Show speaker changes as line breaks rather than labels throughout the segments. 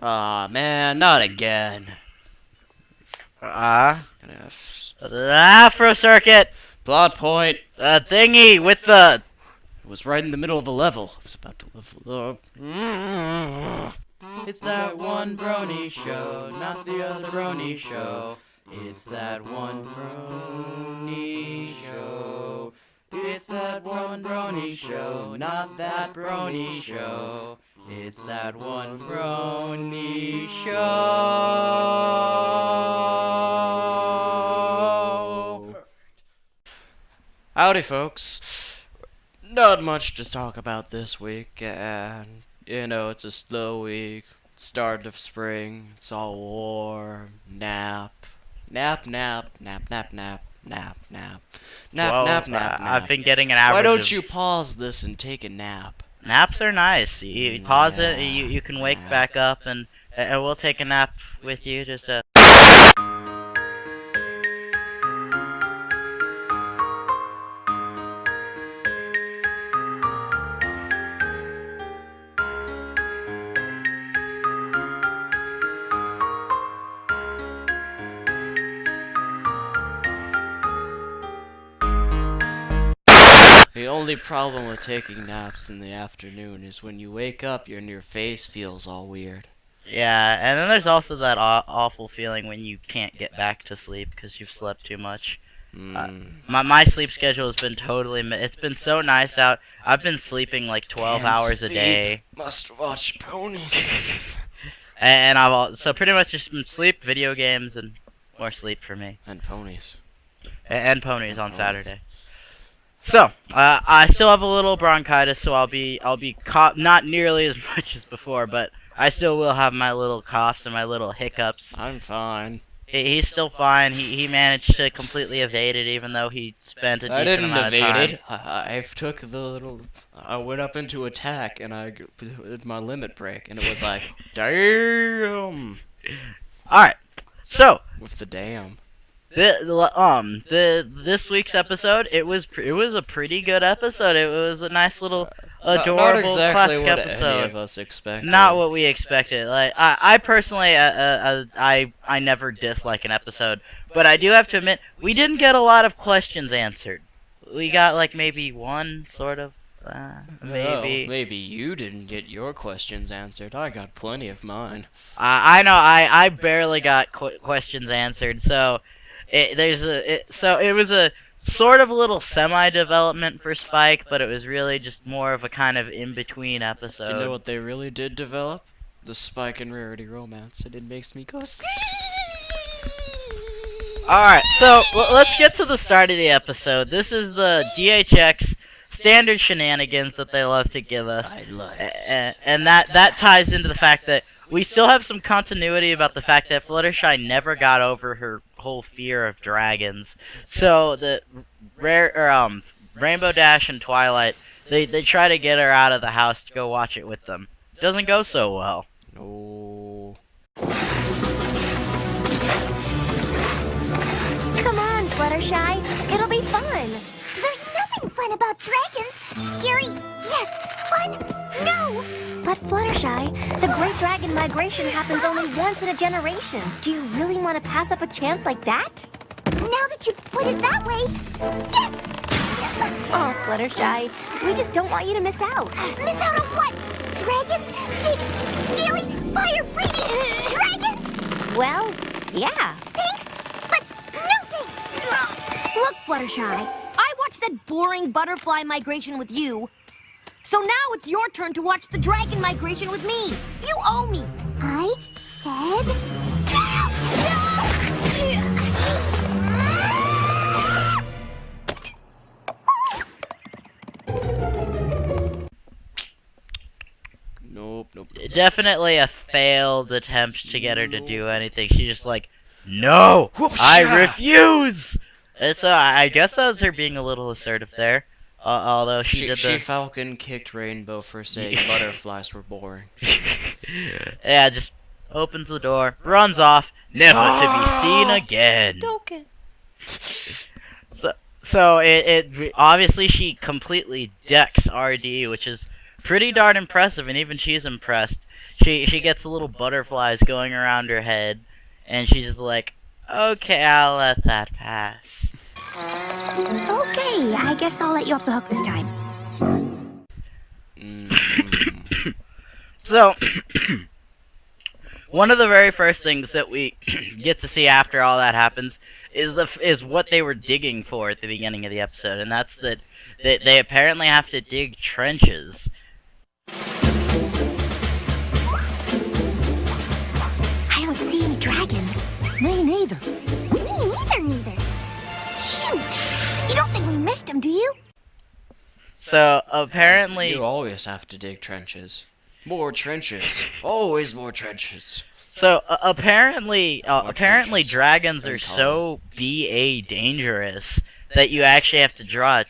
Aw, man, not again.
Afro circuit.
Plot point.
Thingy with the.
It was right in the middle of a level. I was about to level up. It's that one brony show, not the other brony show. It's that one brony show. It's that one brony show, not that brony show. It's that one brony show. Howdy, folks. Not much to talk about this week, and it's a slow week. Start of spring. It's all warm. Nap. Nap.
I've been getting an average.
Why don't you pause this and take a nap?
Naps are nice. You pause it. You can wake back up, and we'll take a nap with you. Just
The only problem with taking naps in the afternoon is when you wake up and your face feels all weird.
Yeah, and then there's also that awful feeling when you can't get back to sleep because you've slept too much. My sleep schedule has been it's been so nice out. I've been sleeping like 12 hours a day.
Must watch ponies.
And so pretty much just been sleep, video games, and more sleep for me.
And ponies.
And ponies on Saturday. So, I still have a little bronchitis, so I'll be not nearly as much as before, but I still will have my little coughs and my little hiccups.
I'm fine.
He's still fine. He managed to completely evade it, even though he spent a decent amount of time.
I didn't evade it. I took the little. I went up into attack, and I did my limit break, and it was like, damn.
All right, so
with the damn.
This week's episode, it was a pretty good episode. It was a nice little adorable
not exactly
classic
what
episode.
Any of us expected.
Not what we expected. Like I personally, I never dislike an episode, but I do have to admit we didn't get a lot of questions answered. We got like maybe one sort of. Maybe.
Well, maybe you didn't get your questions answered. I got plenty of mine.
I know. I barely got questions answered. So. It was a sort of a little semi-development for Spike, but it was really just more of a kind of in-between episode.
You know what they really did develop? The Spike and Rarity romance, and it makes me go.
Alright, so let's get to the start of the episode. This is the DHX standard shenanigans that they love to give us.
I love
it. And that ties into the fact that we still have some continuity about the fact that Fluttershy never got over her whole fear of dragons. So the Rainbow Dash and Twilight, they try to get her out of the house to go watch it with them. Doesn't go so well.
No.
Come on, Fluttershy. It'll be fun. There's nothing fun about dragons. Scary, yes. Fun, no. But Fluttershy, the Great Dragon Migration happens only once in a generation. Do you really want to pass up a chance like that? Now that you put it that way, yes! Oh, Fluttershy, we just don't want you to miss out. Miss out on what? Dragons? Big, scaly, fire-breathing dragons? Well, yeah. Thanks, but no thanks. Look, Fluttershy, I watched that boring butterfly migration with you. So now it's your turn to watch the dragon migration with me. You owe me. I said...
Nope.
Definitely a failed attempt to get her to do anything. She's just like, no, I refuse! And so I guess that was her being a little assertive there. Although she
Falcon kicked Rainbow for saying butterflies were boring.
Yeah, just opens the door, runs off, never to be seen again. So it obviously she completely decks RD, which is pretty darn impressive, and even she's impressed. she gets the little butterflies going around her head, and she's just like, okay, I'll let that pass.
Okay, I guess I'll let you off the hook this time.
So, one of the very first things that we get to see after all that happens is what they were digging for at the beginning of the episode, and that's that they apparently have to dig trenches.
I don't see any dragons.
Me neither.
Me neither. Shoot! You don't think we missed them, do you?
So apparently,
You always have to dig trenches. More trenches. Always more trenches.
so apparently
trenches.
dragons are
Very
so BA dangerous that you actually have to draw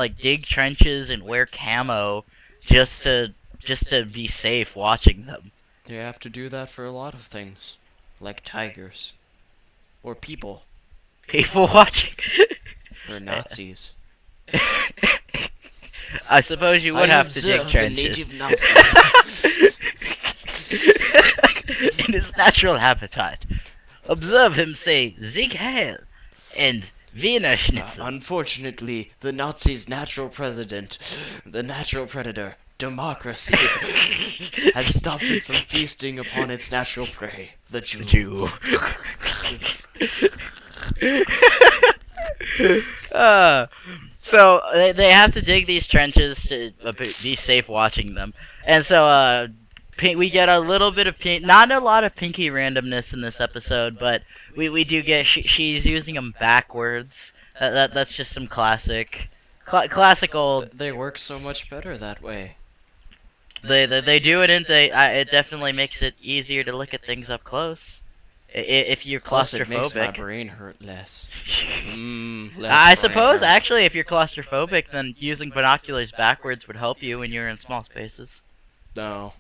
dig trenches and wear camo just to be safe watching them.
You have to do that for a lot of things. Like tigers. Or people.
People watching.
Or Nazis.
I suppose you would have to dig
observe a
trenches.
native Nazi.
In his natural habitat. Observe him say Sieg Heil and Wiener Schnitzel.
Unfortunately, the Nazis' natural president, the natural predator, democracy, has stopped it from feasting upon its natural prey, the Jew.
So they have to dig these trenches to be safe watching them, and so we get a little bit of not a lot of Pinky randomness in this episode, but we do get she's using them backwards. That's just some classic old.
They work so much better that way.
They do it, and it definitely makes it easier to look at things up close. If you're
Plus, it makes my
claustrophobic.
brain hurt less.
I suppose, actually, if you're claustrophobic, then using binoculars backwards would help you when you're in small spaces.
No.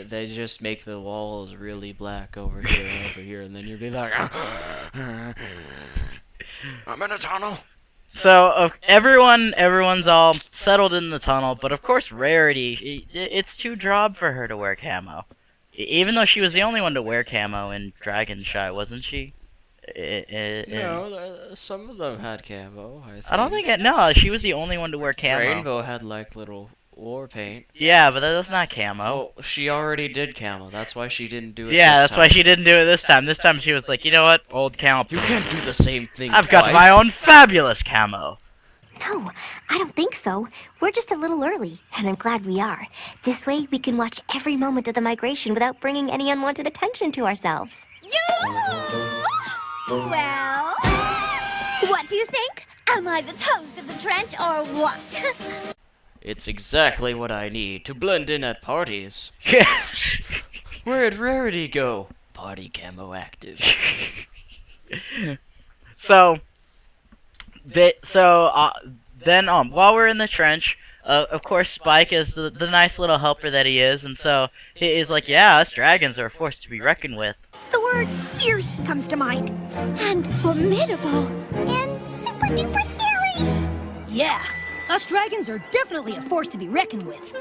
They just make the walls really black over here, and then you'd be like, I'm in a tunnel.
So, everyone's all settled in the tunnel, but of course, Rarity, it's too drob for her to wear camo. Even though she was the only one to wear camo in Dragon Shy, wasn't she?
No, some of them had camo, I think.
I don't think no, she was the only one to wear camo.
Rainbow had, like, little war paint.
Yeah, but that's not camo.
Well, she already did camo, that's why she didn't do it
Yeah,
this
that's
time.
why she didn't do it this time. This time she was like, you know what? Old camo.
You can't do the same thing
I've got
twice.
my own fabulous camo.
No, I don't think so. We're just a little early, and I'm glad we are. This way, we can watch every moment of the migration without bringing any unwanted attention to ourselves.
Well, what do you think? Am I the toast of the trench or what?
It's exactly what I need to blend in at parties.
Yeah.
Where'd Rarity go? Party camo active.
So then while we're in the trench, of course Spike is the nice little helper that he is, and so he is like, yeah, us dragons are a force to be reckoned with.
The word fierce comes to mind. And formidable.
And super duper scary!
Yeah, us dragons are definitely a force to be reckoned with.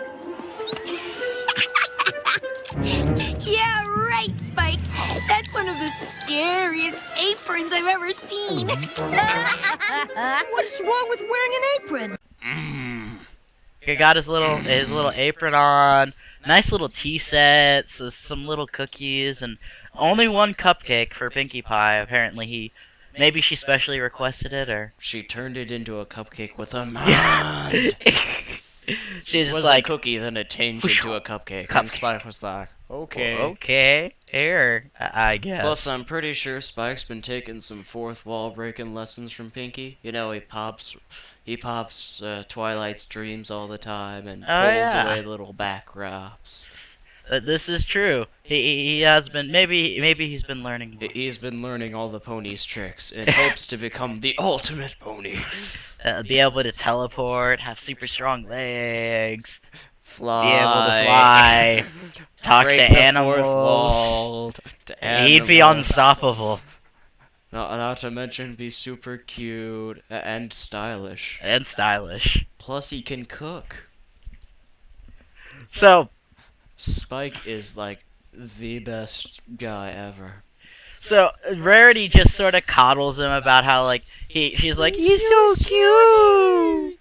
Yeah, right, Spike. That's one of the scariest aprons I've ever seen.
What's wrong with wearing an apron?
He got his little apron on, nice little tea set, so some little cookies, and only one cupcake for Pinkie Pie. Apparently maybe she specially requested it, or
She turned it into a cupcake with a mind.
she's
It
just
was
like,
a cookie, then it changed into a cupcake.
Cupcake.
And Spike was like, okay.
okay, here, I guess.
Plus, I'm pretty sure Spike's been taking some fourth wall breaking lessons from Pinky. You know, he pops Twilight's dreams all the time and
Oh,
pulls
yeah.
away little back wraps.
This is true. He has been, maybe he's been learning more.
He's been learning all the pony's tricks in hopes to become the ultimate pony.
Be able to teleport, have super strong legs,
Fly.
be able to fly, talk
break
to
the
animals.
fourth wall to
He'd be
animals.
unstoppable.
Not to mention be super cute and stylish.
And stylish.
Plus he can cook.
So,
Spike is like the best guy ever.
So Rarity just sort of coddles him about how like she's like he's so cute.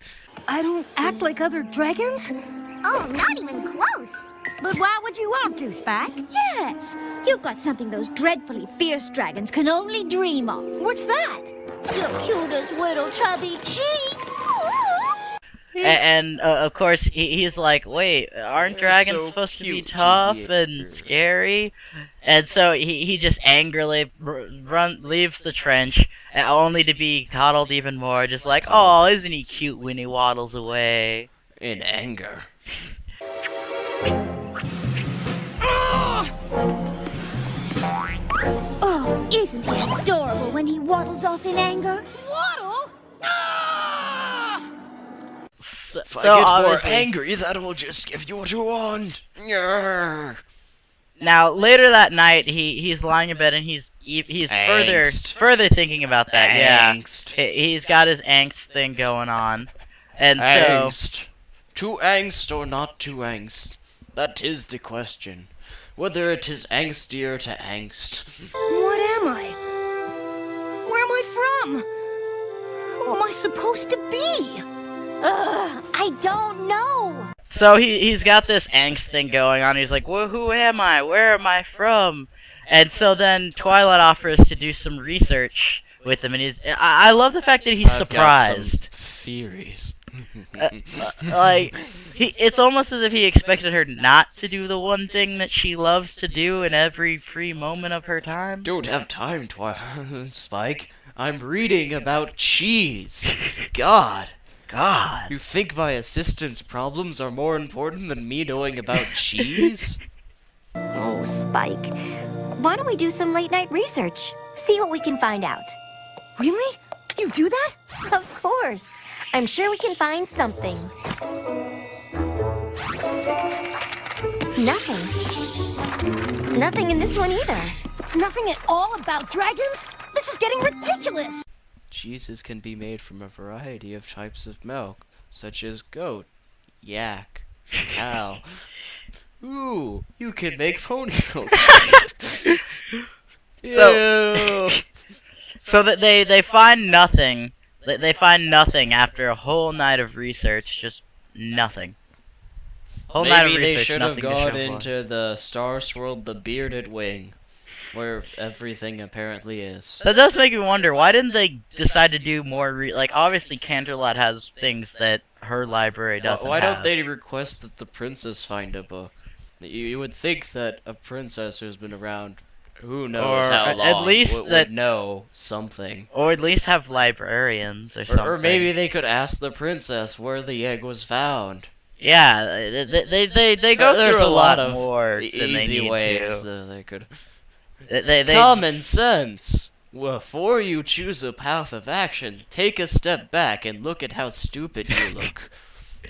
I don't act like other dragons?
Oh, not even close.
But why would you want to, Spike? Yes, you've got something those dreadfully fierce dragons can only dream of. What's that? Your cutest little chubby cheeks.
And of course he's like, wait, aren't dragons
so
supposed to be
cute to
tough
be
and scary? And so he just angrily leaves the trench, only to be coddled even more, just like, oh, isn't he cute when he waddles away?
In anger.
Oh, isn't he adorable when he waddles off in anger? Waddle?
If I
So
get more
obviously-
angry, that'll just give you what you want. Yarr.
Now later that night, he's lying in bed and he's
Angst.
further thinking about that.
Angst.
Yeah, he's got his angst thing going on, and so
Angst. Too angst or not too angst? That is the question. Whether it is angstier to angst.
What am I? Where am I from? Who am I supposed to be?
I don't know.
so he's got this angst thing going on. He's like, well, who am I? Where am I from? And so then Twilight offers to do some research with him, and I love the fact that he's
I've got some
surprised.
theories.
Like, it's almost as if he expected her not to do the one thing that she loves to do in every free moment of her time.
Don't have time, Spike. I'm reading about cheese. God.
God.
You think my assistant's problems are more important than me knowing about cheese?
Oh, Spike. Why don't we do some late night research? See what we can find out.
Really? You do that?
Of course. I'm sure we can find something. Nothing. Nothing in this one either.
Nothing at all about dragons? This is getting ridiculous.
Cheeses can be made from a variety of types of milk, such as goat, yak, cow. Ooh, you can make pony milk.
So- So that they find nothing. They find nothing after a whole night of research. Just nothing. Whole night of
Maybe they
research,
should have
nothing to
gone
show for it.
into the Star Swirl, the Bearded Wing, where everything apparently is.
That does make me wonder, why didn't they decide to do more like, obviously Canterlot has things that her library doesn't
Why
have.
don't they request that the princess find a book? You would think that a princess who's been around who knows
Or
how
at
long
least
would
that-
know something.
Or at least have librarians or something.
Or maybe they could ask the princess where the egg was found.
Yeah, they go
There's
through a lot
of
more than they
easy
need
ways
to.
that they could.
They
Common sense. Before you choose a path of action, take a step back and look at how stupid you look.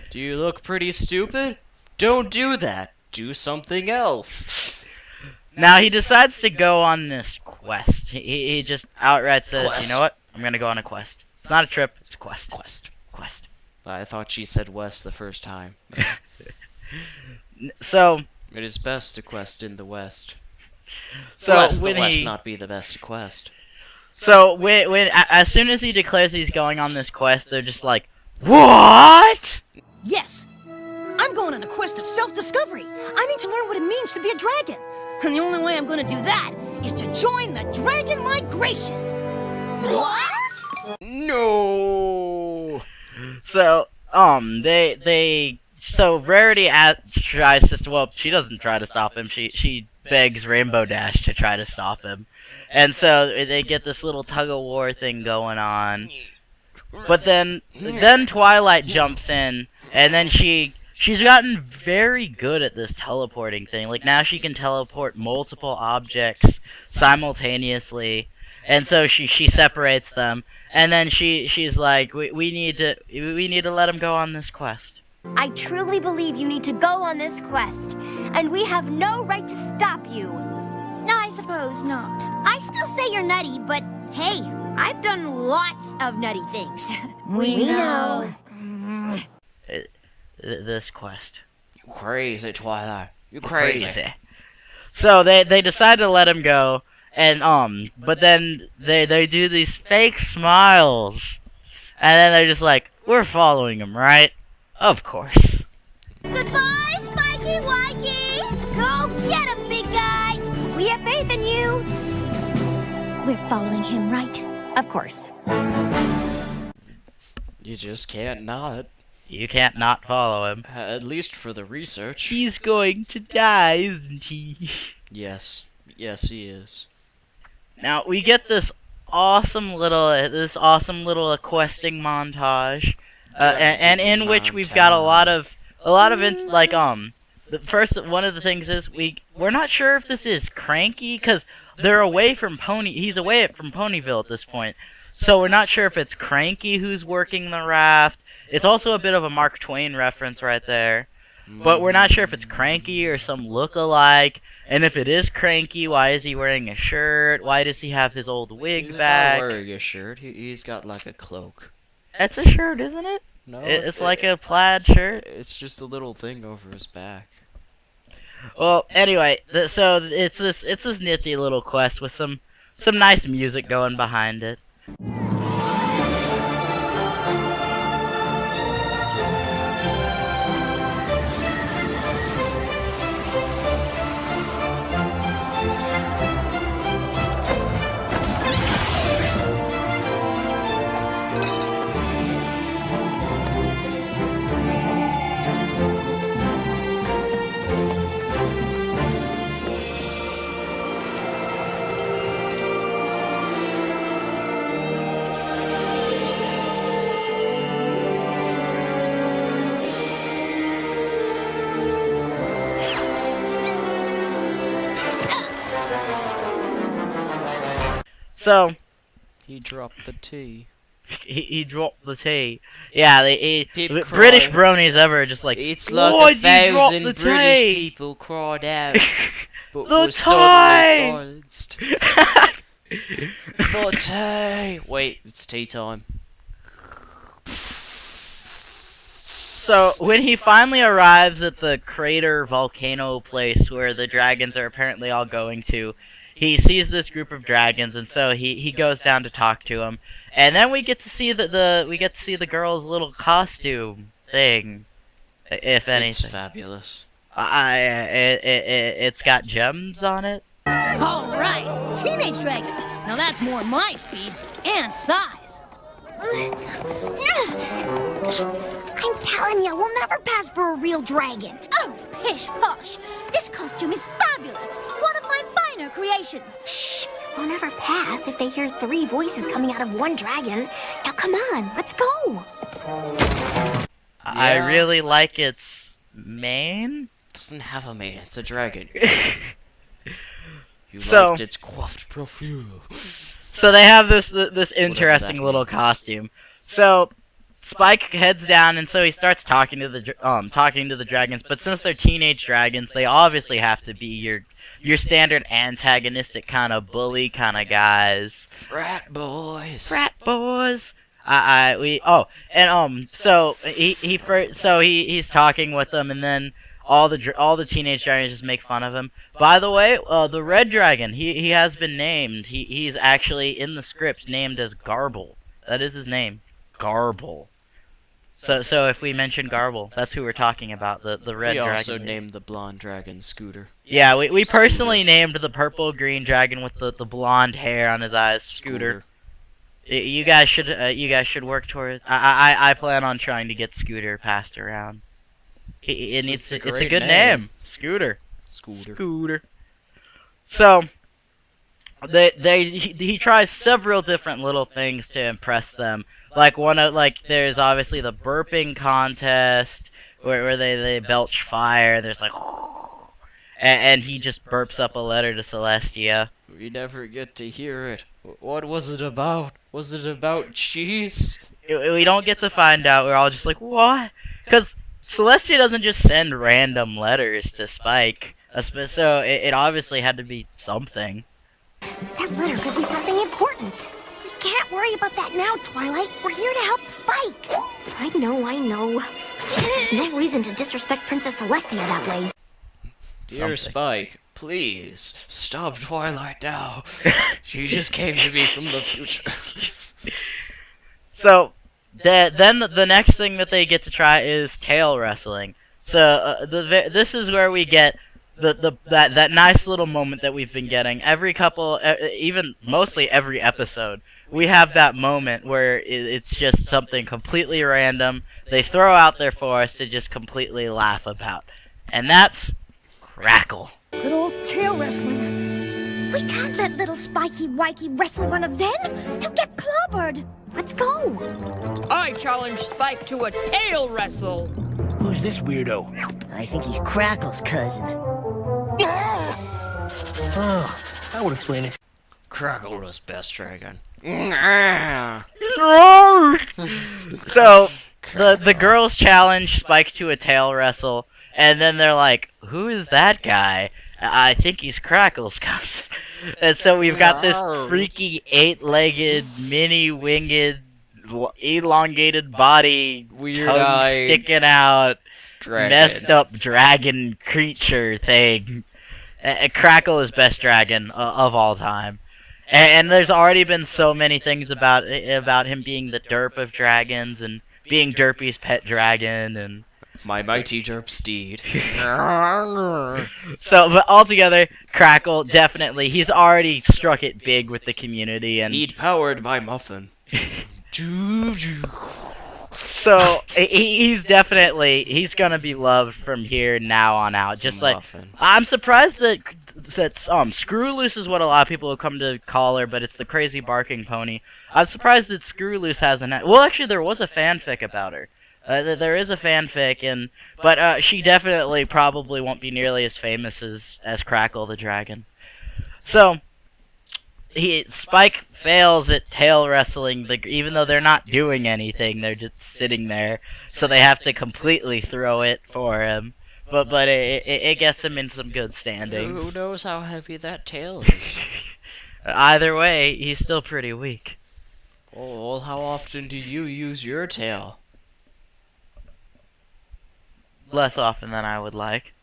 Do you look pretty stupid? Don't do that. Do something else.
Now he decides to go on this quest. He just outright says,
Quest.
you know what? I'm gonna go on a quest. It's not a trip, it's a quest.
Quest.
Quest.
I thought she said west the first time.
So
It is best to quest in the west.
So
Lest the
when
west
he-
not be the best to quest.
So as soon as he declares he's going on this quest, they're just like, what?
Yes. I'm going on a quest of self-discovery. I need to learn what it means to be a dragon. And the only way I'm going to do that is to join the dragon migration. What?
No.
So so Rarity tries to, well, she doesn't try to stop him. She begs Rainbow Dash to try to stop him, and so they get this little tug of war thing going on. But then Twilight jumps in, and then she's gotten very good at this teleporting thing. Like now she can teleport multiple objects simultaneously, and so she separates them, and then she's like, we need to let him go on this quest.
I truly believe you need to go on this quest, and we have no right to stop you.
I suppose not.
I still say you're nutty, but
Hey, I've done lots of nutty things.
we know.
This quest.
You crazy, Twilight. You're crazy.
So they decide to let him go, and but then they do these fake smiles, and then they're just like, we're following him, right? Of course.
Goodbye, Spiky Wikey! Go get him, big guy! We have faith in you! We're following him, right? Of course.
You just can't not.
You can't not follow him.
At least for the research.
He's going to die, isn't he?
Yes. Yes, he is.
Now, we get this awesome little questing montage, and in which we've got a lot of the first one of the things is we're not sure if this is Cranky, because they're away from he's away from Ponyville at this point, so we're not sure if it's Cranky who's working the raft. It's also a bit of a Mark Twain reference right there, but we're not sure if it's Cranky or some look-alike. And if it is Cranky, why is he wearing a shirt? Why does he have his old wig back?
He's not wearing a shirt. He's got like a cloak.
It's a shirt, isn't it?
No,
it's like a plaid shirt.
It's just a little thing over his back.
Well, anyway, so it's this nifty little quest with some nice music going behind it. So
he dropped the T.
He dropped the T. Yeah,
People
British
cried.
bronies ever just like,
It's like
"Why'd you drop
1,000
the
British
T?"
people cried out, but
The
were suddenly
T!
silenced. The tea! Wait, it's tea time.
So, when he finally arrives at the crater volcano place where the dragons are apparently all going to, he sees this group of dragons, and so he goes down to talk to them. And then we get to see the girl's little costume thing, if anything.
It's fabulous.
It's got gems on it.
All right, teenage dragons. Now that's more my speed and size.
I'm telling you, we'll never pass for a real dragon.
Oh, pish posh. This costume is fabulous. One of my finer creations.
Shh! We'll never pass if they hear 3 voices coming out of one dragon. Now come on, let's go!
I really like its mane.
It doesn't have a mane, it's a dragon. You
So-
liked its coiffed perfume.
So they have this interesting little costume. So Spike heads down, and so he starts talking to the dragons. But since they're teenage dragons, they obviously have to be your standard antagonistic kind of bully kind of guys.
Frat boys.
Frat boys. So he's talking with them, and then all the teenage dragons just make fun of him. By the way, the red dragon, he has been named. He's actually in the script named as Garble. That is his name, Garble. So if we mention Garble, that's who we're talking about. The red dragon.
We also named the blonde dragon Scooter.
Yeah, we personally named the purple green dragon with the blonde hair on his eyes Scooter. You guys should work towards. I plan on trying to get Scooter passed around. It's a good name. Scooter. So he tries several different little things to impress them. There's obviously the burping contest where they belch fire. There's like, and he just burps up a letter to Celestia.
We never get to hear it. What was it about? Was it about cheese?
We don't get to find out. We're all just like, what? Because Celestia doesn't just send random letters to Spike. So it obviously had to be something.
That letter could be something important. We can't worry about that now, Twilight. We're here to help Spike. I know. There's no reason to disrespect Princess Celestia that way.
Dear
something.
Spike, please stop Twilight now. She just came to me from the future.
So, then the next thing that they get to try is tail wrestling. So this is where we get that nice little moment that we've been getting every couple, even mostly every episode. We have that moment where it's just something completely random they throw out there for us to just completely laugh about, and that's crackle.
Good old tail wrestling.
We can't let little Spiky Wikey wrestle one of them. He'll get clobbered. Let's go.
I challenge Spike to a tail wrestle.
Who's this weirdo? I think he's Crackle's cousin. Oh, that would explain it.
Crackle was best dragon.
So the girls challenge Spike to a tail wrestle, and then they're like, "Who is that guy? I think he's Crackle's cousin." And so we've got this freaky 8-legged, mini-winged, elongated body,
Weird
tongue
eye
sticking out,
dragon.
messed up dragon creature thing. Crackle is best dragon of all time. And there's already been so many things about him being the derp of dragons and being Derpy's pet dragon and
My mighty derp steed.
so. But altogether, Crackle definitely he's already struck it big with the community and
He'd powered by Muffin.
so he's gonna be loved from here now on out. Just like
Muffin.
I'm surprised that Screw Loose is what a lot of people have come to call her, but it's the crazy barking pony. I'm surprised that Screw Loose hasn't. Well, actually, there was a fanfic about her. There is a fanfic, but she definitely probably won't be nearly as famous as Crackle the dragon. So Spike fails at tail wrestling, even though they're not doing anything, they're just sitting there. So they have to completely throw it for him. But it gets him in some good standings.
Who knows how heavy that tail is?
Either way, he's still pretty weak.
Oh, well, how often do you use your tail?
Less often than I would like.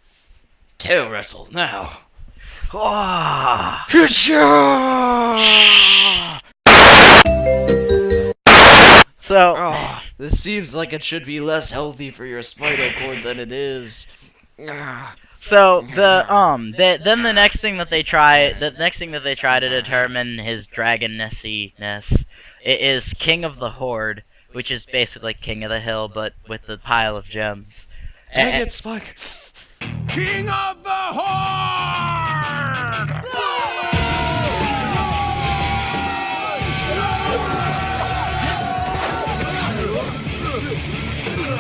Tail wrestle now.
Ah. So
Oh, this seems like it should be less healthy for your spinal cord than it is.
So then the next thing that they try to determine his dragonnessiness is King of the Horde, which is basically King of the Hill but with a pile of gems.
Dang it, Spike!
King of the Horde!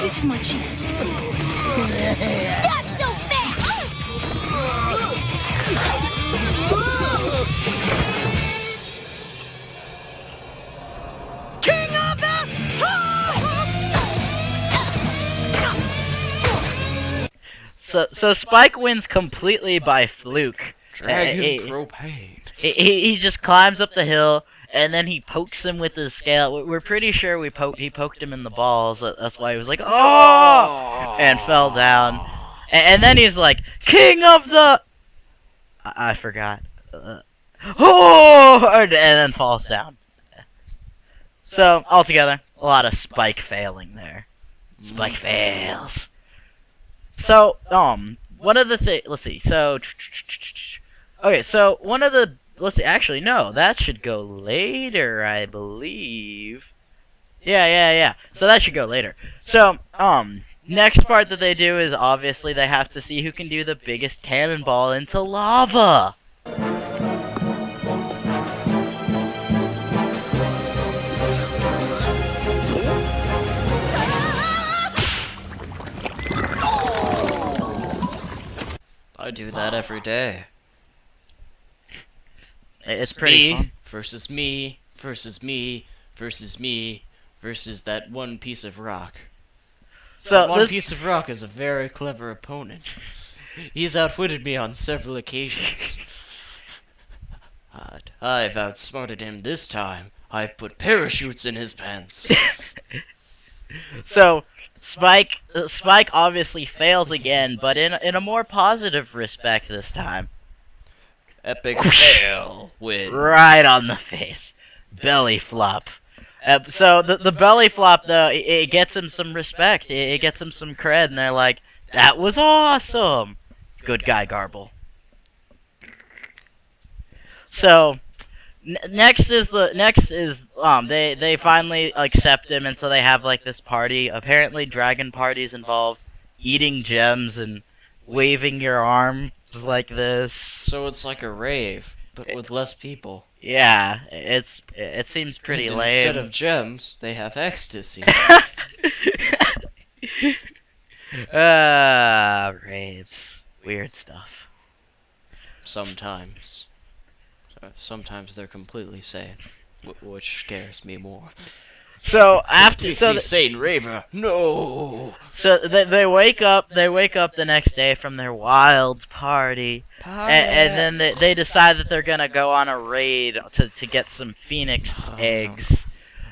This is my chance.
Not so fast.
King of the
So Spike wins completely by fluke.
Dragon
he
propane.
he just climbs up the hill and then he pokes him with his scale. We're pretty sure he poked him in the balls. That's why he was like, "Oh!" and fell down. And then he's like, "King of the..." I forgot. Oh! And then falls down. So, altogether, a lot of Spike failing there. Spike fails. So, one of the things... Let's see, so... Okay, so, one of the... Let's see, actually, no, that should go later, I believe. Yeah. So that should go later. So, next part that they do is obviously they have to see who can do the biggest cannonball into lava.
I do that every day.
It's pretty
me
fun.
versus me versus me versus me versus that one piece of rock.
So
One
this,
piece of rock is a very clever opponent. He's outwitted me on several occasions. I've outsmarted him this time. I've put parachutes in his pants.
so Spike obviously fails again, but in a more positive respect this time.
Epic fail win.
Right on the face. Belly flop. So the belly flop though, it gets him some respect. It gets him some cred, and they're like, "That was awesome." Good guy, Garble. So next is they finally accept him, and so they have like this party. Apparently, dragon parties involve eating gems and waving your arms like this.
So it's like a rave, but with less people.
Yeah, it seems pretty
And
lame.
instead of gems, they have ecstasy.
Raves. Weird stuff.
Sometimes. Sometimes they're completely sane, which scares me more.
So after
Completely sane raver, no.
So they wake up the next day from their wild party, and then they decide that they're gonna go on a raid to get some phoenix eggs,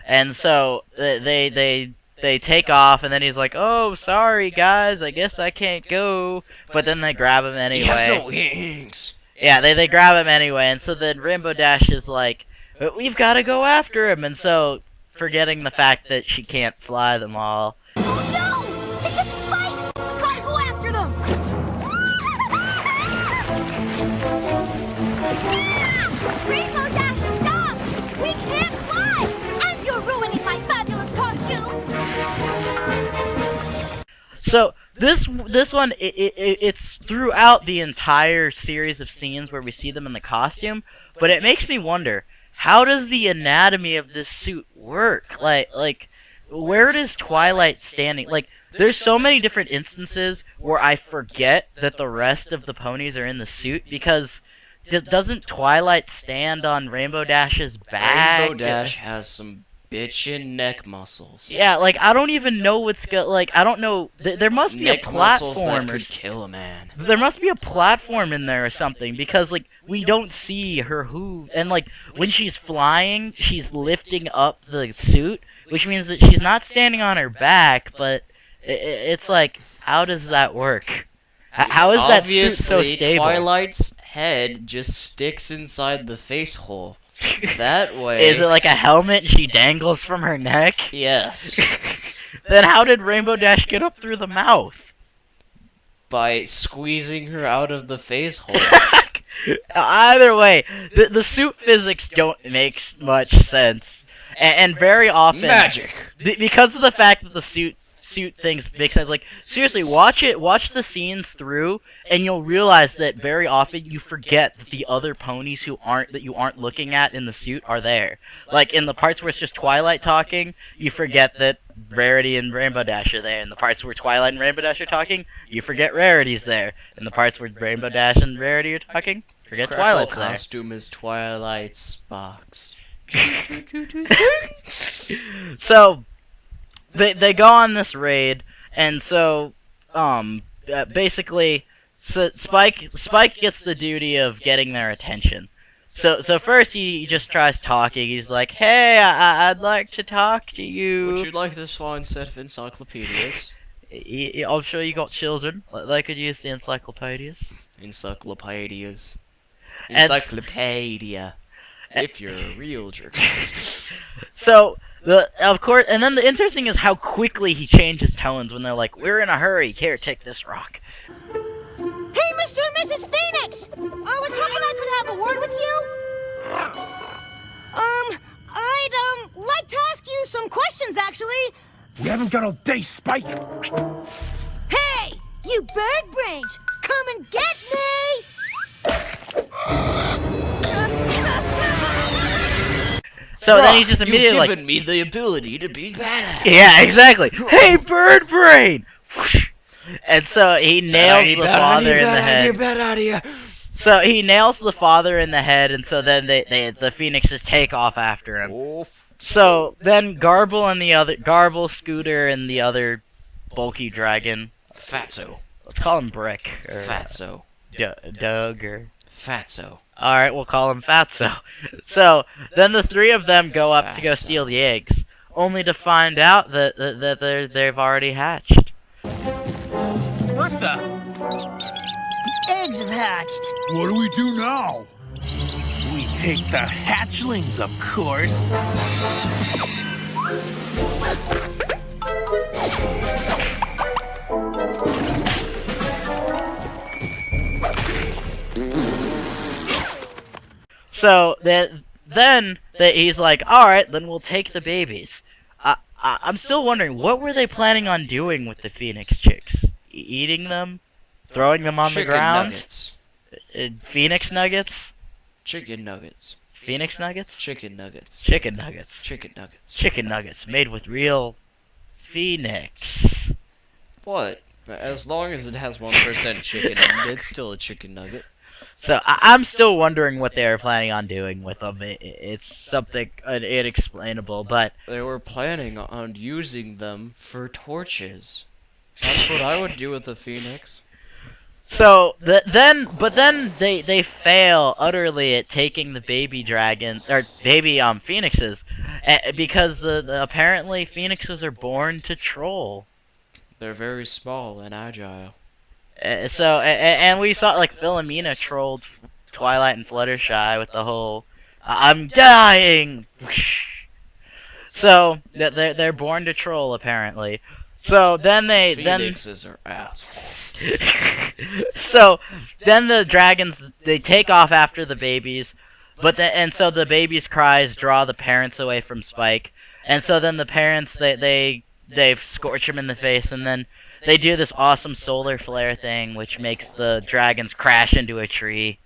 and so they take off, and then he's like, "Oh, sorry guys, I guess I can't go," but then they grab him anyway.
He has no wings.
Yeah, they grab him anyway, and so then Rainbow Dash is like, "But we've got to go after him," and so, forgetting the fact that she can't fly them all.
Oh no! They took Spike! We gotta go after them! Rainbow Dash, stop! We can't fly! And you're ruining my fabulous costume!
So this one it's throughout the entire series of scenes where we see them in the costume, but it makes me wonder, how does the anatomy of this suit work? Like where does Twilight standing? Like there's so many different instances where I forget that the rest of the ponies are in the suit, because doesn't Twilight stand on Rainbow Dash's back?
Rainbow Dash has some bitchin' neck muscles.
Yeah, like I don't even know what's like I don't know. There must be
neck
a
muscles
platform.
that could kill a man.
There must be a platform in there or something, because like we don't see her hooves, and like when she's flying, she's lifting up the suit, which means that she's not standing on her back. But it's like, how does that work? How is that suit so
Obviously,
stable?
Twilight's head just sticks inside the face hole. That way.
Is it like a helmet she dangles from her neck?
Yes.
Then how did Rainbow Dash get up through the mouth?
By squeezing her out of the face hole.
Either way, the suit physics don't make much sense, and very often
Magic.
Because of the fact that the suit things make sense. Like seriously, watch the scenes through, and you'll realize that very often you forget that the other ponies you aren't looking at in the suit are there. Like in the parts where it's just Twilight talking, you forget that Rarity and Rainbow Dash are there. In the parts where Twilight and Rainbow Dash are talking, you forget Rarity's there. In the parts where Rainbow Dash and Rarity are talking, forget
Crackle
Twilight's there.
costume is Twilight's box.
So they go on this raid, and so basically Spike gets the duty of getting their attention. So first he just tries talking. He's like, "Hey, I'd like to talk to you."
Would you like this fine set of encyclopedias?
I'm sure you got children. They could use the encyclopedias.
Encyclopedias.
And-
Encyclopedia. If you're a real jerk.
So of course, and then the interesting is how quickly he changes tones when they're like, "We're in a hurry. Here, take this rock."
Hey, Mr. and Mrs. Phoenix! I was hoping I could have a word with you. I'd like to ask you some questions, actually.
We haven't got all day, Spike!
Hey, you bird brains! Come and get me!
So then he's just immediately
You've
like,
given me the ability to be badass.
"Yeah, exactly. Hey, bird brain!" And so he nails the father in the head.
Get out of here.
So he nails the father in the head, and so then the phoenixes take off after him. So then Garble, Scooter, and the other bulky dragon.
Fatso.
Let's call him Brick. Or,
Fatso.
Doug, or...
Fatso.
Alright, we'll call him Fatso. So, then the three of them go up to go
Fatso.
steal the eggs. only to find out that they've already hatched.
What the?
The eggs have hatched.
What do we do now? We take the hatchlings, of course.
So then he's like, all right, then we'll take the babies. I'm still wondering, what were they planning on doing with the Phoenix chicks? Eating them? Throwing them on the ground?
Nuggets.
Phoenix nuggets?
Chicken nuggets.
Phoenix nuggets?
Chicken nuggets.
Chicken nuggets.
Chicken nuggets.
Chicken nuggets made with real Phoenix.
What? As long as it has 1% chicken in it, it's still a chicken nugget.
So I'm still wondering what they were planning on doing with them. It's something inexplainable, but
They were planning on using them for torches. That's what I would do with a phoenix.
so then they fail utterly at taking the baby dragon or baby phoenixes, because the apparently phoenixes are born to troll.
They're very small and agile.
And we saw like Philomena trolled Twilight and Fluttershy with the whole "I'm dying." So they're born to troll apparently. So then
Phoenixes are assholes.
so then the dragons they take off after the babies, so the babies' cries draw the parents away from Spike, and so then the parents they scorch him in the face, and then they do this awesome solar flare thing, which makes the dragons crash into a tree.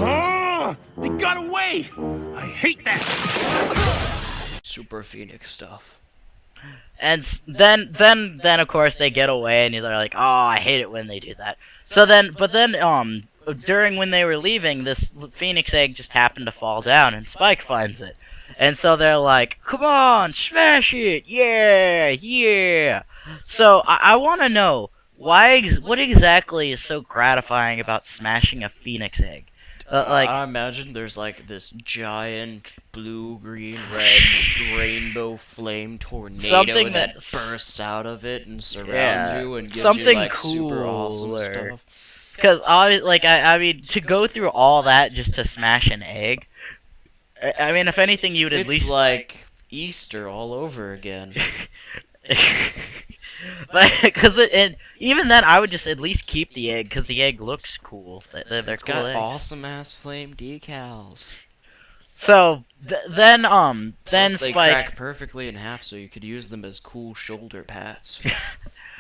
Oh, they got away! I hate that!
Super phoenix stuff.
And then of course they get away, and they're like, "Oh, I hate it when they do that." So then, during when they were leaving, this phoenix egg just happened to fall down, and Spike finds it, and so they're like, "Come on, smash it, yeah, yeah." So I want to know what exactly is so gratifying about smashing a phoenix egg?
I imagine there's like this giant blue, green, red rainbow flame tornado that bursts out of it and surrounds you and gives you like super awesome stuff.
Because I mean, to go through all that just to smash an egg. I mean, if anything, you'd at least
It's like Easter all over again.
Because even then, I would just at least keep the egg, because the egg looks cool. They're
It's
cool
got
eggs.
awesome ass flame decals.
So then
Plus they
Spike.
crack perfectly in half, so you could use them as cool shoulder pats.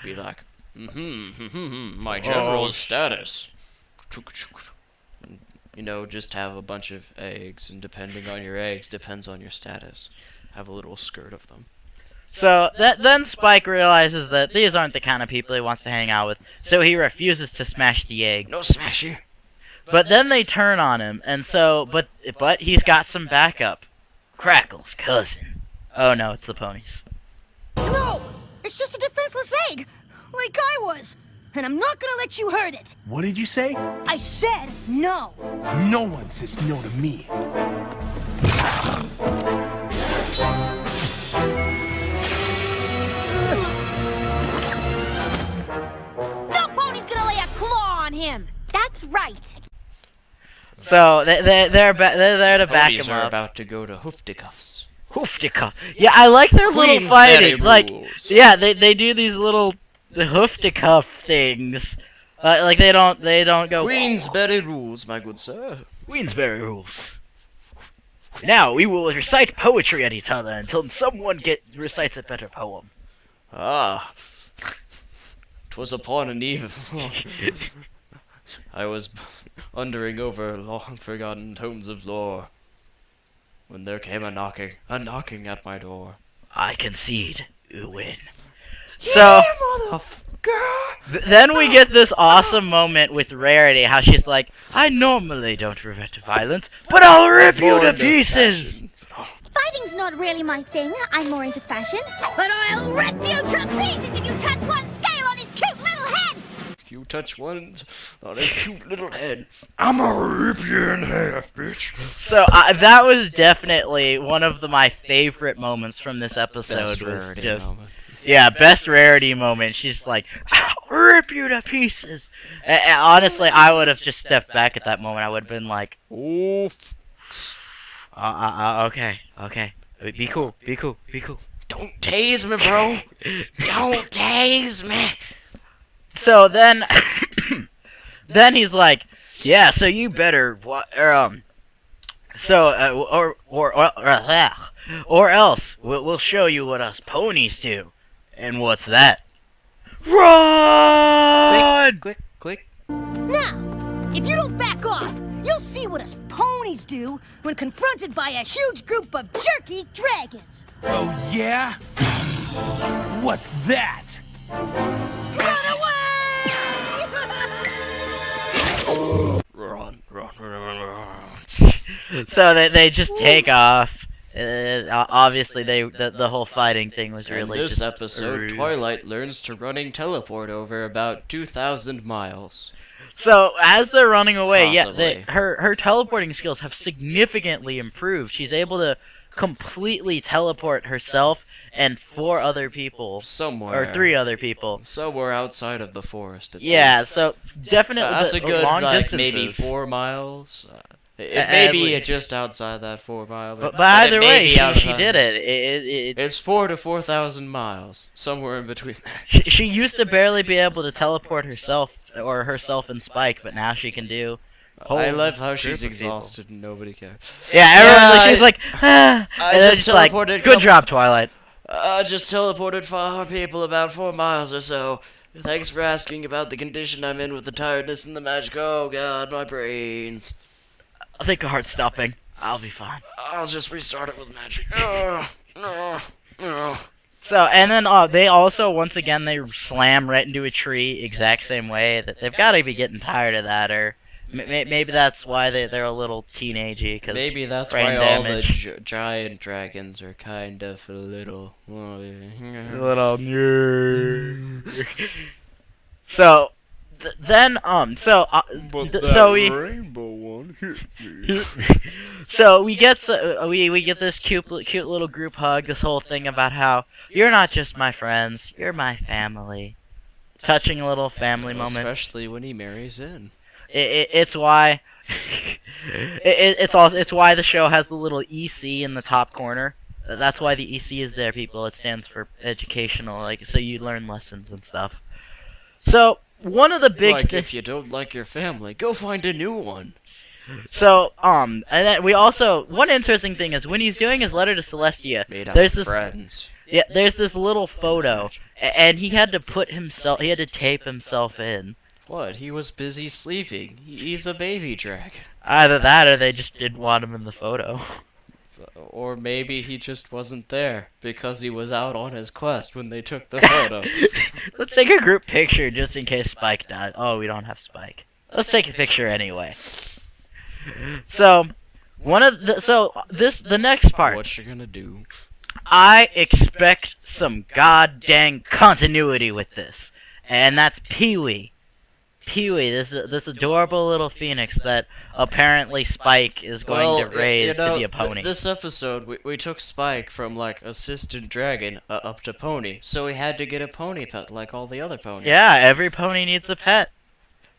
Be like, my general status. You know, just have a bunch of eggs, and depending on your eggs, depends on your status. Have a little skirt of them.
So then Spike realizes that these aren't the kind of people he wants to hang out with, so he refuses to smash the egg.
No smashy.
But then they turn on him, and so but he's got some backup. Crackle's cousin. Oh no, it's the ponies.
No! It's just a defenseless egg! Like I was! And I'm not gonna let you hurt it!
What did you say?
I said no!
No one says no to me.
No pony's gonna lay a claw on him.
That's right.
So they're there to back
Ponies
him
are
up.
about to go to hoofticuffs.
Hoofticuff. Yeah, I like their little
Queen's
fighting.
Betty
Like,
rules.
yeah, they do these little hoofticuff things. Like they don't go.
Queensberry rules, my good sir.
Queensberry rules. Now we will recite poetry at each other until someone recites a better poem.
Ah. 'Twas upon an eve. I was wandering over long-forgotten tomes of lore, when there came a knocking at my door.
I concede, you win. So, then we get this awesome moment with Rarity, how she's like, I normally don't revert to violence, but I'll rip you to pieces!
Fighting's not really my thing. I'm more into fashion. But I'll rip you to pieces if
you touch one on his cute little head, I'ma rip you in half, bitch.
So that was definitely one of my favorite moments from this episode.
Best
was
rarity
just,
moment.
yeah, best rarity moment. She's like, I'll rip you to pieces. And honestly, I would have just stepped back at that moment. I would have been like,
Oh,
okay. Be cool.
don't tase me, bro. Don't tase me.
So then, then he's like, yeah, so you better, or else we'll show you what us ponies do. And what's that? Run!
Click.
Now, if you don't back off, you'll see what us ponies do when confronted by a huge group of jerky dragons.
Oh, yeah? What's that?
Run away!
So they just take off. Obviously, the whole fighting thing was
In
really
this
just
episode,
ruse.
Twilight learns to running teleport over about 2,000 miles.
So as they're running away,
Possibly.
her teleporting skills have significantly improved. She's able to completely teleport herself and 4 other people,
Somewhere.
or 3 other people.
Somewhere outside of the forest.
Yeah,
least.
so definitely
That's a good,
long
like,
distances.
maybe 4 miles. It
At
may be
least.
just outside that 4 mile.
But
it
either
may
way,
be
she
outside.
did it.
It's 4 to 4,000 miles. Somewhere in between there.
She used to barely be able to teleport herself and Spike, but now she can do.
I
whole
love how
group
she's
of people.
exhausted and nobody cares.
Yeah, everyone she's like,
I
and then
just
she's like,
teleported
good job, Twilight.
I just teleported 4 people about 4 miles or so. Thanks for asking about the condition I'm in with the tiredness and the magic. Oh god, my brains.
I think your heart's stopping. I'll be fine.
I'll just restart it with magic. No.
So, and then they also, once again, they slam right into a tree exact same way. That they've got to be getting tired of that, or maybe that's why they're a little teenagey. Cause
Maybe that's
brain
why all the
damage.
giant dragons are kind of a little...
Little So, then
rainbow one hit me.
so we get we get this cute little group hug. This whole thing about how you're not just my friends, you're my family. Touching little family moment.
Especially when he marries in.
It's why it's why the show has the little EC in the top corner. That's why the EC is there, people. It stands for educational, like so you learn lessons and stuff. So one of the big
Like if you don't like your family, go find a new one.
So, and then we also, one interesting thing is when he's doing his letter to Celestia,
Made out
there's
of
this,
friends.
yeah, there's this little photo, and he had to tape himself in.
What? He was busy sleeping. He's a baby dragon.
Either that, or they just didn't want him in the photo.
Or maybe he just wasn't there because he was out on his quest when they took the photo.
Let's take a group picture just in case Spike died. Oh, we don't have Spike. Let's take a picture anyway. So, the next part.
What you gonna do?
I expect some goddamn continuity with this, and that's Pee-wee. Pee-wee, this adorable little phoenix that apparently Spike is going to raise to be a pony.
This episode, we took Spike from, like, assistant dragon up to pony, so we had to get a pony pet like all the other ponies.
Yeah, every pony needs a pet.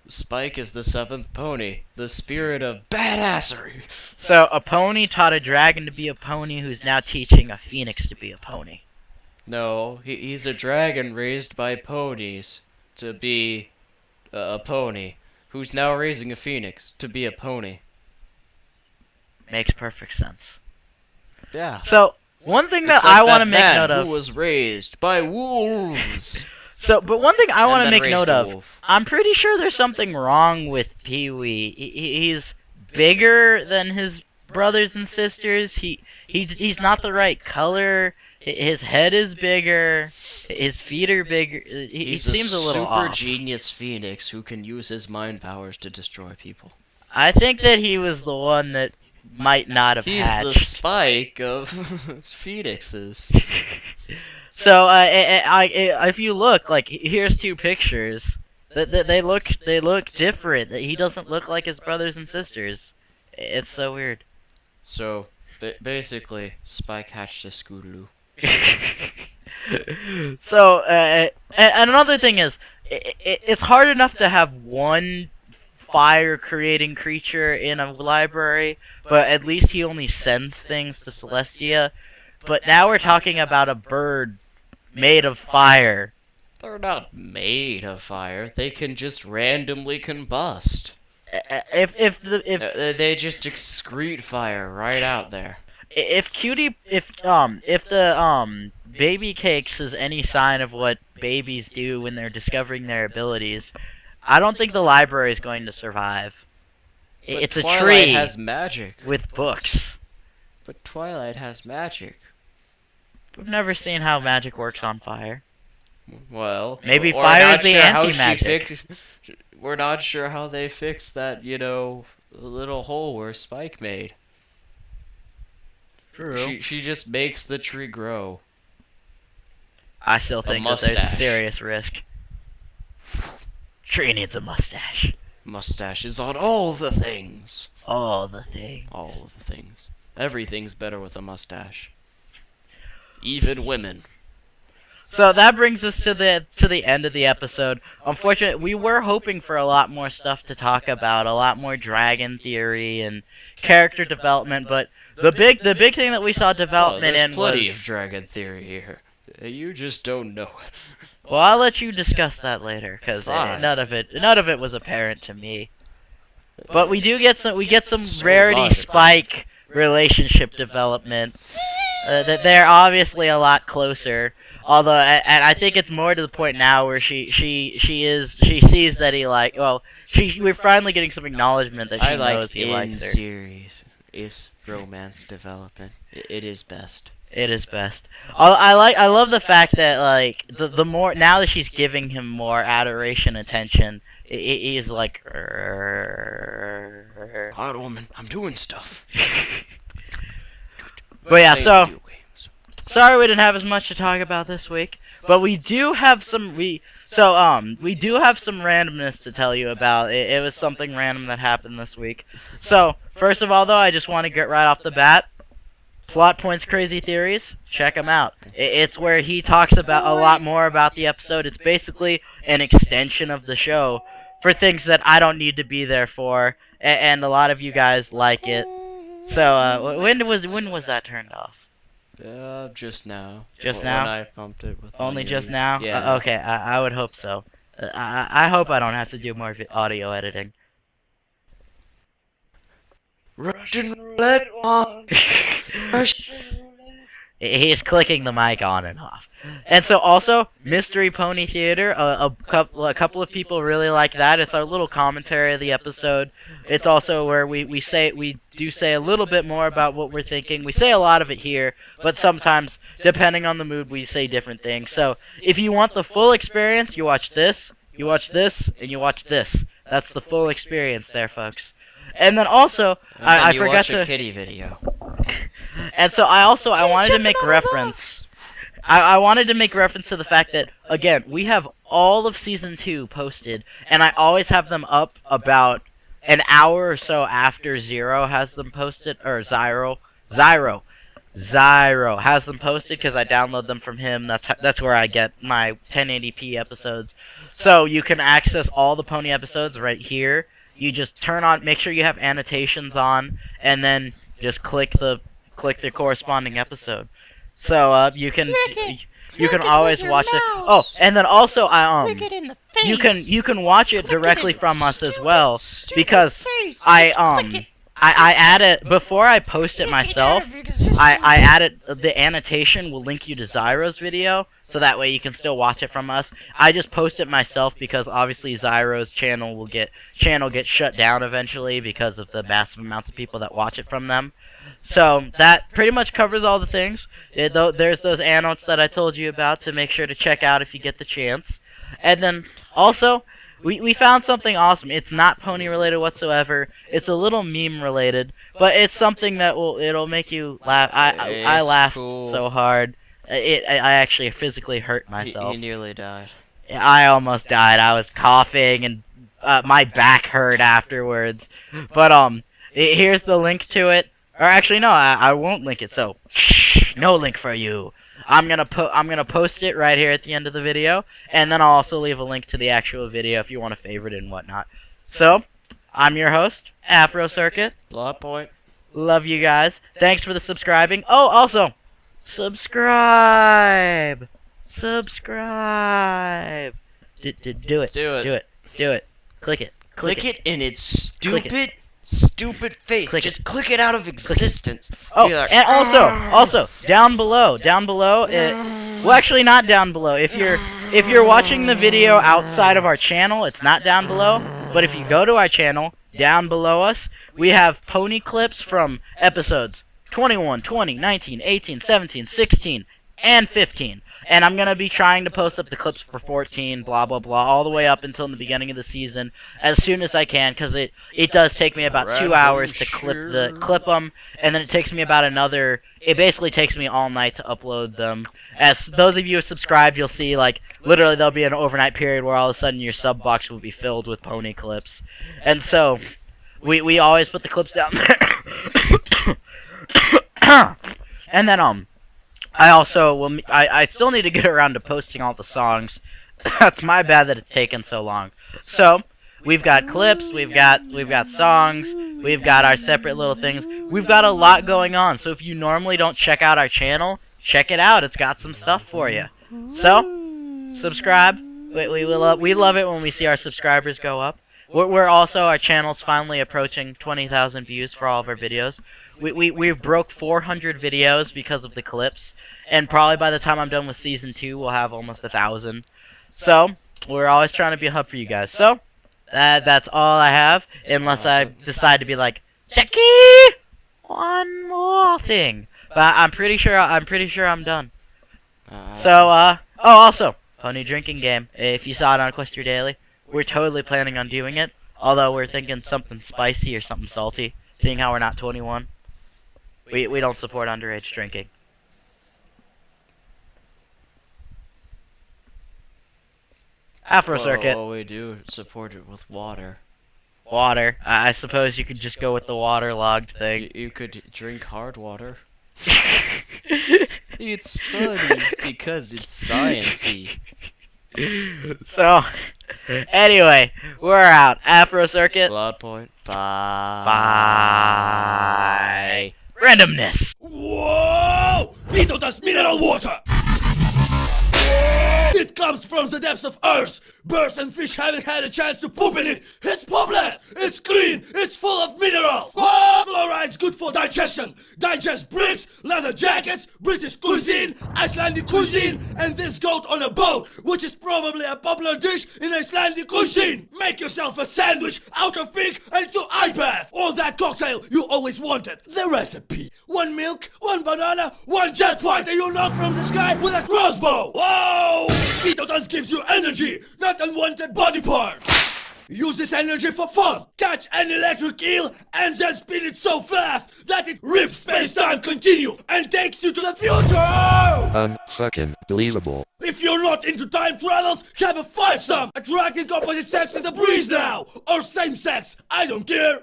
Spike is the 7th pony, the spirit of badassery.
So, a pony taught a dragon to be a pony who's now teaching a phoenix to be a pony.
No, he's a dragon raised by ponies to be a pony, who's now raising a phoenix to be a pony.
Makes perfect sense.
Yeah.
So, one thing that
It's like
I want to
that
make
man
note of...
who was raised by wolves.
So, but one thing I want to
And then
make
raised
note
a
of,
wolf.
I'm pretty sure there's something wrong with Pee-wee. He's bigger than his brothers and sisters. He's not the right color. His head is bigger. His feet are bigger. He seems a little
super
off.
genius phoenix who can use his mind powers to destroy people.
I think that he was the one that might not have
He's
hatched.
the Spike of phoenixes.
So, if you look, like, here's 2 pictures. They look different. He doesn't look like his brothers and sisters. It's so weird.
So, basically, Spike hatched a Scootaloo.
So, and another thing is, it's hard enough to have one fire-creating creature in a library, but at least he only sends things to Celestia. But now we're talking about a bird made of fire.
They're not made of fire. They can just randomly combust.
If
They just excrete fire right out there.
if the baby cakes is any sign of what babies do when they're discovering their abilities, I don't think the library is going to survive.
But
It's a
Twilight
tree
has magic.
with books.
But Twilight has magic.
We've never seen how magic works on fire.
Well,
Maybe
we're
fire
not
is the
sure how
anti-magic.
We're not sure how they fixed that, little hole where Spike made.
True.
She just makes the tree grow.
I still
A
think that there's
mustache.
serious risk. Tree needs a mustache.
Mustache is on all the things.
All the things.
All of the things. Everything's better with a mustache. Even women.
So that brings us to the end of the episode. Unfortunately, we were hoping for a lot more stuff to talk about, a lot more dragon theory and character development, but the big thing that we saw development
there's
in
plenty
was.
of dragon theory here. You just don't know it.
Well, I'll let you discuss that later, because
Fine.
none of it was apparent to me. But we get some
So
Rarity
logical.
Spike relationship development. That they're obviously a lot closer. Although, and I think it's more to the point now where she sees that he we're finally getting some acknowledgement that she
I
knows
like
he
in
likes her.
series is romance development. It is best.
It is best. I love the fact that the more now that she's giving him more adoration, attention, he's like.
Quiet, woman. I'm doing stuff.
But yeah,
Playing
so
video games.
sorry we didn't have as much to talk about this week, but we do have some randomness to tell you about. It was something random that happened this week. So first of all, though, I just want to get right off the bat. Plot Points Crazy Theories, check them out. It's where he talks about a lot more about the episode. It's basically an extension of the show for things that I don't need to be there for, and a lot of you guys like it. So when was that turned off?
Just now.
Just
When
now?
I pumped it with
Only
my
just
new-
now?
Yeah.
Okay, I would hope so. I hope I don't have to do more audio editing.
Russian roulette on.
He's clicking the mic on and off. And so also, Mystery Pony Theater, a couple of people really like that. It's our little commentary of the episode. It's also where we do say a little bit more about what we're thinking. We say a lot of it here, but sometimes, depending on the mood, we say different things. So, if you want the full experience, you watch this, and you watch this. That's the full experience there, folks. And then also, I
you
forgot
watch
to...
a kitty video.
And so I wanted to make reference. I wanted to make reference to the fact that, again, we have all of Season 2 posted, and I always have them up about an hour or so after Zero has them posted, or Zyro has them posted, because I download them from him. That's where I get my 1080p episodes. So you can access all the Pony episodes right here. You just make sure you have annotations on, and then just click the corresponding episode. So you can always watch it. Oh, and then also you can watch it directly from us as well, because I added before I post it myself. I added the annotation will link you to Zyro's video, so that way you can still watch it from us. I just post it myself because obviously Zyro's channel will get shut down eventually because of the massive amounts of people that watch it from them. So that pretty much covers all the things. There's those annotations that I told you about to make sure to check out if you get the chance. And then also, we found something awesome. It's not pony related whatsoever. It's a little meme related, but it's something that it'll make you laugh. I laughed
cool.
so hard. I actually physically hurt myself.
He nearly died.
I almost died. I was coughing and my back hurt afterwards. But here's the link to it. Or actually, no, I won't link it. So, no link for you. I'm gonna post it right here at the end of the video, and then I'll also leave a link to the actual video if you want to favorite it and whatnot. So, I'm your host, Afro Circuit.
Plot point.
Love you guys. Thanks for the subscribing. Oh, also, subscribe. Subscribe. Do it.
Do it.
Do it. Do it. Click it.
Click it in its
Click it.
stupid face.
Click
Just click it out of existence.
Oh,
Be like,
and also, down below, well, actually not down below. If you're watching the video outside of our channel, it's not down below. But if you go to our channel, down below us, we have pony clips from episodes 21, 20, 19, 18, 17, 16, and 15. And I'm going to be trying to post up the clips for 14, blah, blah, blah, all the way up until the beginning of the season as soon as I can, because it does take me about 2 hours to clip them, and then it takes me about it basically takes me all night to upload them. As those of you who subscribe, you'll see, like, literally there'll be an overnight period where all of a sudden your sub box will be filled with pony clips. And so, we always put the clips down there. And then, I also will. I still need to get around to posting all the songs. That's my bad that it's taken so long. So we've got clips, we've got songs, we've got our separate little things. We've got a lot going on. So if you normally don't check out our channel, check it out. It's got some stuff for you. So subscribe. We love it when we see our subscribers go up. We're also, our channel's finally approaching 20,000 views for all of our videos. We broke 400 videos because of the clips. And probably by the time I'm done with Season 2, we'll have almost 1,000. So, we're always trying to be a hub for you guys. So, that's all I have. Unless I decide to be like, Jackie! One more thing. But I'm pretty sure I'm done. So, also, pony drinking game. If you saw it on Equestria Daily, we're totally planning on doing it. Although we're thinking something spicy or something salty. Seeing how we're not 21. We don't support underage drinking. Afro Circuit.
Well, we do support it with water.
Water. I suppose you could just go with the waterlogged thing.
You could drink hard water. It's funny because it's sciencey.
So, anyway, we're out. Afro Circuit.
Plot point. Bye.
Bye. Randomness.
Whoa! Vitotas mineral water! It comes from the depths of Earth. Birds and fish haven't had a chance to poop in it. It's popless. It's clean. It's full of minerals. Chloride's good for digestion. Digest bricks, leather jackets, British cuisine, Icelandic cuisine, and this goat on a boat, which is probably a popular dish in Icelandic cuisine. Make yourself a sandwich out of pig and 2 iPads, or that cocktail you always wanted. The recipe: 1 milk, 1 banana, 1 jet fighter you knock from the sky with a crossbow. Whoa! Vitotas gives you energy, not unwanted body parts. Use this energy for fun. Catch an electric eel and then spin it so fast that it rips space-time continue and takes you to the future!
Fucking believable.
If you're not into time travels, have a fivesome! Attracting opposite sex is the breeze now! Or same sex, I don't care!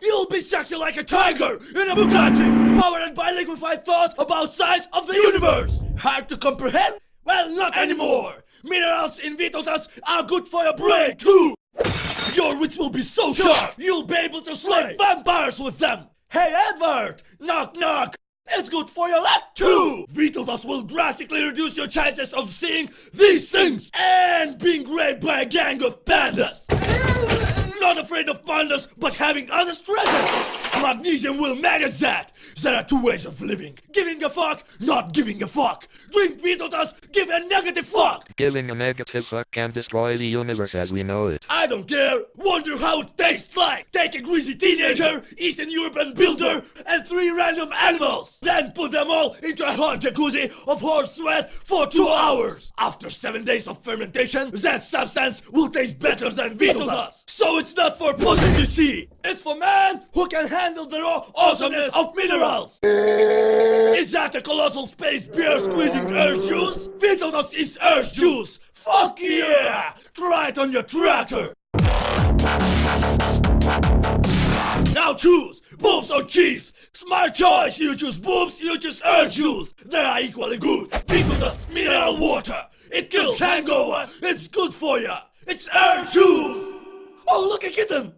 You'll be sexy like a tiger in a Bugatti, powered by liquefied thoughts about size of the universe! Hard to comprehend? Well, not anymore! Minerals in Vitotas are good for your brain, too! Your wits will be so sharp, you'll be able to slay vampires with them! Hey, Edward! Knock, knock! It's good for your luck, too! Vitotas will drastically reduce your chances of seeing these things and being raped by a gang of pandas! Not afraid of pandas, but having other stresses! Magnesium will manage that! There are 2 ways of living. Giving a fuck, not giving a fuck. Drink Vitotas, give a negative fuck!
Giving a negative fuck can destroy the universe as we know it.
I don't care. Wonder how it tastes like. Take a greasy teenager, Eastern European builder, and 3 random animals. Then put them all into a hot jacuzzi of horse sweat for 2 hours. After 7 days of fermentation, that substance will taste better than Vitotas. So it's not for pussies, you see. It's for men who can handle the raw awesomeness of minerals. Is that a colossal space beer squeezing earth juice? Vitotas is earth juice. Fuck yeah! Try it on your tractor! Now choose boobs or cheese. Smart choice. You choose boobs, you choose herb juice. They are equally good. Because the mineral water. It kills hangover. It's good for ya. It's herb juice. Oh, look, a kitten.